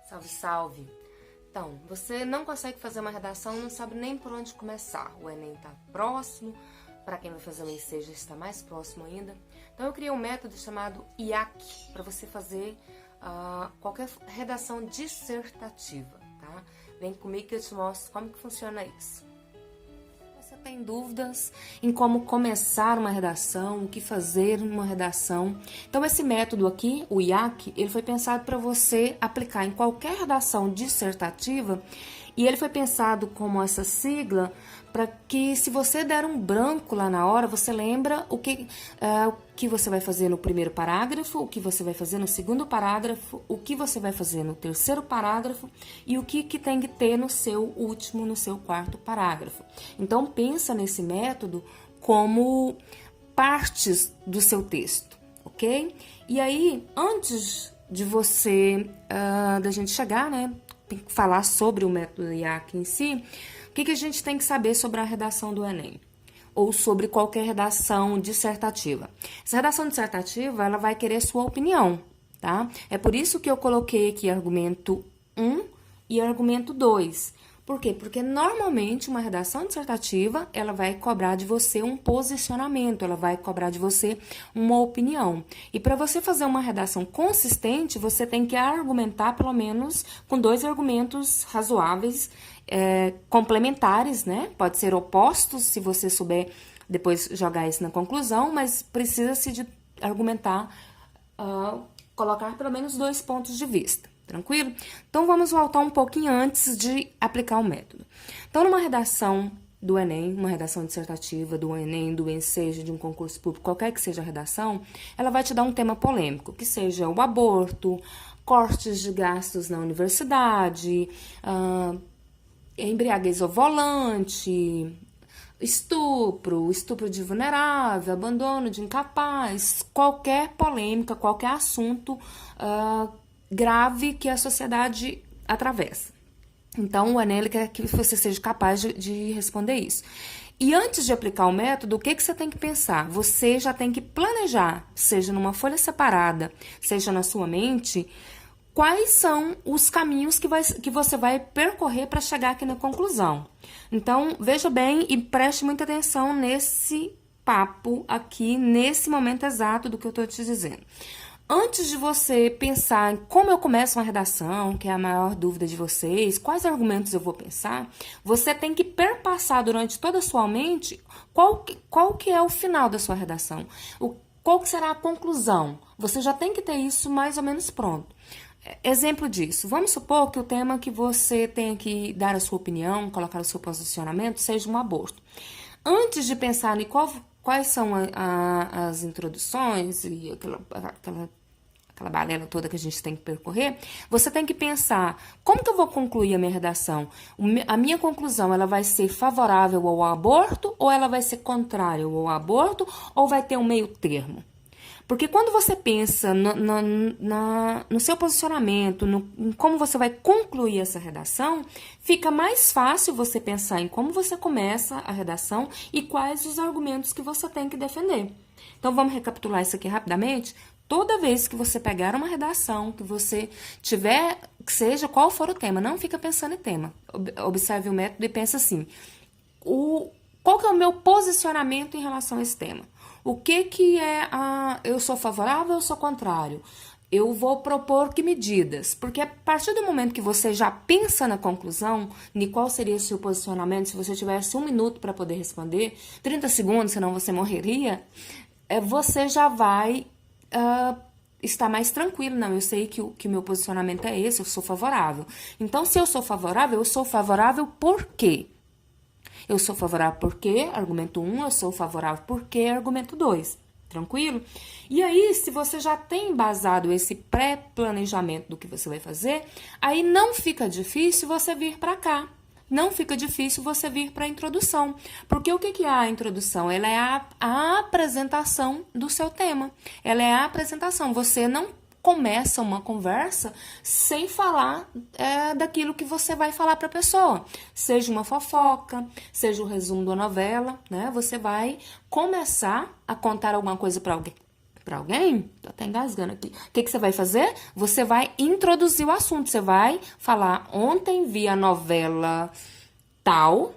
Salve, salve! Então, você não consegue fazer uma redação, não sabe nem por onde começar. O Enem está próximo, para quem vai fazer o ENSEJ está mais próximo ainda. Então, eu criei um método chamado IAC, para você fazer qualquer redação dissertativa, tá? Vem comigo que eu te mostro como que funciona isso. Você tem dúvidas em como começar uma redação, o que fazer numa redação? Então, esse método aqui, o IAC, ele foi pensado para você aplicar em qualquer redação dissertativa e ele foi pensado como essa sigla para que, se você der um branco lá na hora, você lembra o que você vai fazer no primeiro parágrafo, o que você vai fazer no segundo parágrafo, o que você vai fazer no terceiro parágrafo e o que tem que ter no seu último, no seu quarto parágrafo. Então, pensa nesse método como partes do seu texto, ok? E aí, antes de da gente chegar, né, tem que falar sobre o método IAC em si, o que a gente tem que saber sobre a redação do Enem? Ou sobre qualquer redação dissertativa. Essa redação dissertativa, ela vai querer sua opinião, tá? É por isso que eu coloquei aqui argumento 1 e argumento 2. Por quê? Porque normalmente uma redação dissertativa, ela vai cobrar de você um posicionamento, ela vai cobrar de você uma opinião. E para você fazer uma redação consistente, você tem que argumentar pelo menos com 2 argumentos razoáveis, complementares, né? Pode ser opostos, se você souber depois jogar isso na conclusão, mas precisa-se de argumentar, colocar pelo menos 2 pontos de vista. Tranquilo? Então, vamos voltar um pouquinho antes de aplicar o método. Então, numa redação do Enem, uma redação dissertativa do Enem, do ENSEJ, de um concurso público, qualquer que seja a redação, ela vai te dar um tema polêmico, que seja o aborto, cortes de gastos na universidade, embriaguez ao volante, estupro de vulnerável, abandono de incapaz, qualquer polêmica, qualquer assunto grave que a sociedade atravessa. Então, o Enem quer que você seja capaz de responder isso. E antes de aplicar o método, o que você tem que pensar? Você já tem que planejar, seja numa folha separada, seja na sua mente, quais são os caminhos que você vai percorrer para chegar aqui na conclusão. Então, veja bem e preste muita atenção nesse papo aqui, nesse momento exato do que eu estou te dizendo. Antes de você pensar em como eu começo uma redação, que é a maior dúvida de vocês, quais argumentos eu vou pensar, você tem que perpassar durante toda a sua mente qual que é o final da sua redação, qual que será a conclusão. Você já tem que ter isso mais ou menos pronto. Exemplo disso, vamos supor que o tema que você tenha que dar a sua opinião, colocar o seu posicionamento, seja um aborto. Antes de pensar em quais são as introduções e aquela balela toda que a gente tem que percorrer, você tem que pensar, como que eu vou concluir a minha redação? A minha conclusão, ela vai ser favorável ao aborto ou ela vai ser contrária ao aborto ou vai ter um meio termo? Porque quando você pensa no seu posicionamento, em como você vai concluir essa redação, fica mais fácil você pensar em como você começa a redação e quais os argumentos que você tem que defender. Então, vamos recapitular isso aqui rapidamente? Toda vez que você pegar uma redação, que você tiver, que seja qual for o tema, não fica pensando em tema. Observe o método e pensa assim, qual que é o meu posicionamento em relação a esse tema? O que é eu sou favorável ou eu sou contrário? Eu vou propor que medidas? Porque a partir do momento que você já pensa na conclusão, em qual seria o seu posicionamento, se você tivesse 1 minuto para poder responder, 30 segundos, senão você morreria, você já vai estar mais tranquilo. Não, eu sei que o meu posicionamento é esse, eu sou favorável. Então, se eu sou favorável por quê? Eu sou favorável porque, argumento 1, eu sou favorável porque, argumento 2. Tranquilo? E aí, se você já tem embasado esse pré-planejamento do que você vai fazer, aí não fica difícil você vir para cá. Não fica difícil você vir para a introdução. Porque o que é a introdução? Ela é a apresentação do seu tema. Ela é a apresentação. Você não começa uma conversa sem falar daquilo que você vai falar para a pessoa. Seja uma fofoca, seja o resumo da novela, né? Você vai começar a contar alguma coisa para para alguém, tô até engasgando aqui. O que você vai fazer? Você vai introduzir o assunto. Você vai falar: ontem vi a novela tal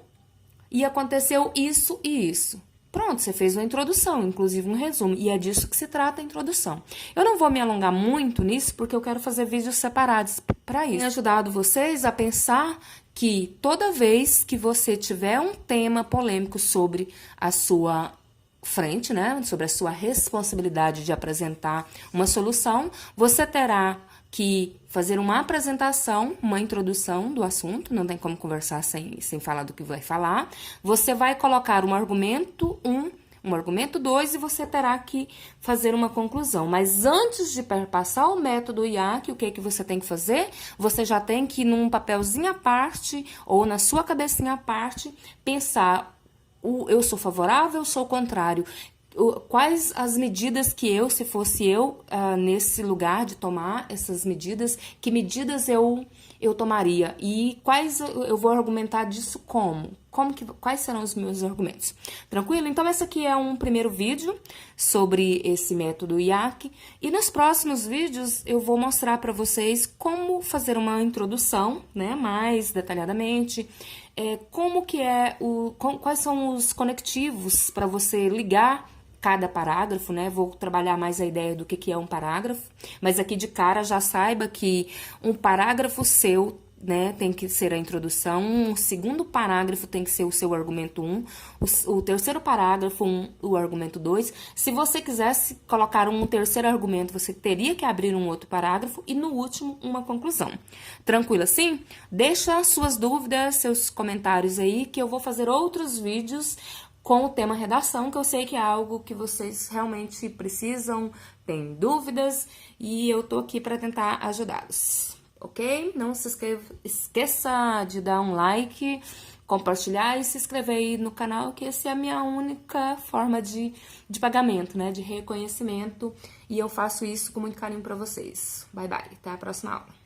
e aconteceu isso e isso. Pronto, você fez uma introdução, inclusive um resumo. E é disso que se trata a introdução. Eu não vou me alongar muito nisso, porque eu quero fazer vídeos separados para isso. Tenho ajudado vocês a pensar que toda vez que você tiver um tema polêmico sobre a sua frente, né, sobre a sua responsabilidade de apresentar uma solução, você terá que fazer uma apresentação, uma introdução do assunto, não tem como conversar sem falar do que vai falar. Você vai colocar um argumento 1, um argumento 2 e você terá que fazer uma conclusão. Mas antes de perpassar o método IAC, o que você tem que fazer? Você já tem que, num papelzinho à parte ou na sua cabecinha à parte, pensar: eu sou favorável ou sou contrário? Quais as medidas que eu, se fosse eu, nesse lugar de tomar essas medidas, que medidas eu tomaria? E quais eu vou argumentar disso como? Quais serão os meus argumentos? Tranquilo? Então, esse aqui é um primeiro vídeo sobre esse método IAC. E nos próximos vídeos eu vou mostrar para vocês como fazer uma introdução, né, mais detalhadamente. Quais são os conectivos para você ligar cada parágrafo, né? Vou trabalhar mais a ideia do que é um parágrafo, mas aqui de cara já saiba que um parágrafo seu, né, tem que ser a introdução, o segundo parágrafo tem que ser o seu argumento 1, o terceiro parágrafo, o argumento 2. Se você quisesse colocar um terceiro argumento, você teria que abrir um outro parágrafo e, no último, uma conclusão. Tranquilo assim? Deixa suas dúvidas, seus comentários aí, que eu vou fazer outros vídeos com o tema redação, que eu sei que é algo que vocês realmente precisam, têm dúvidas, e eu tô aqui para tentar ajudá-los, ok? Não se esqueça de dar um like, compartilhar e se inscrever aí no canal, que essa é a minha única forma de pagamento, né? De reconhecimento, e eu faço isso com muito carinho para vocês. Bye, bye. Até a próxima aula.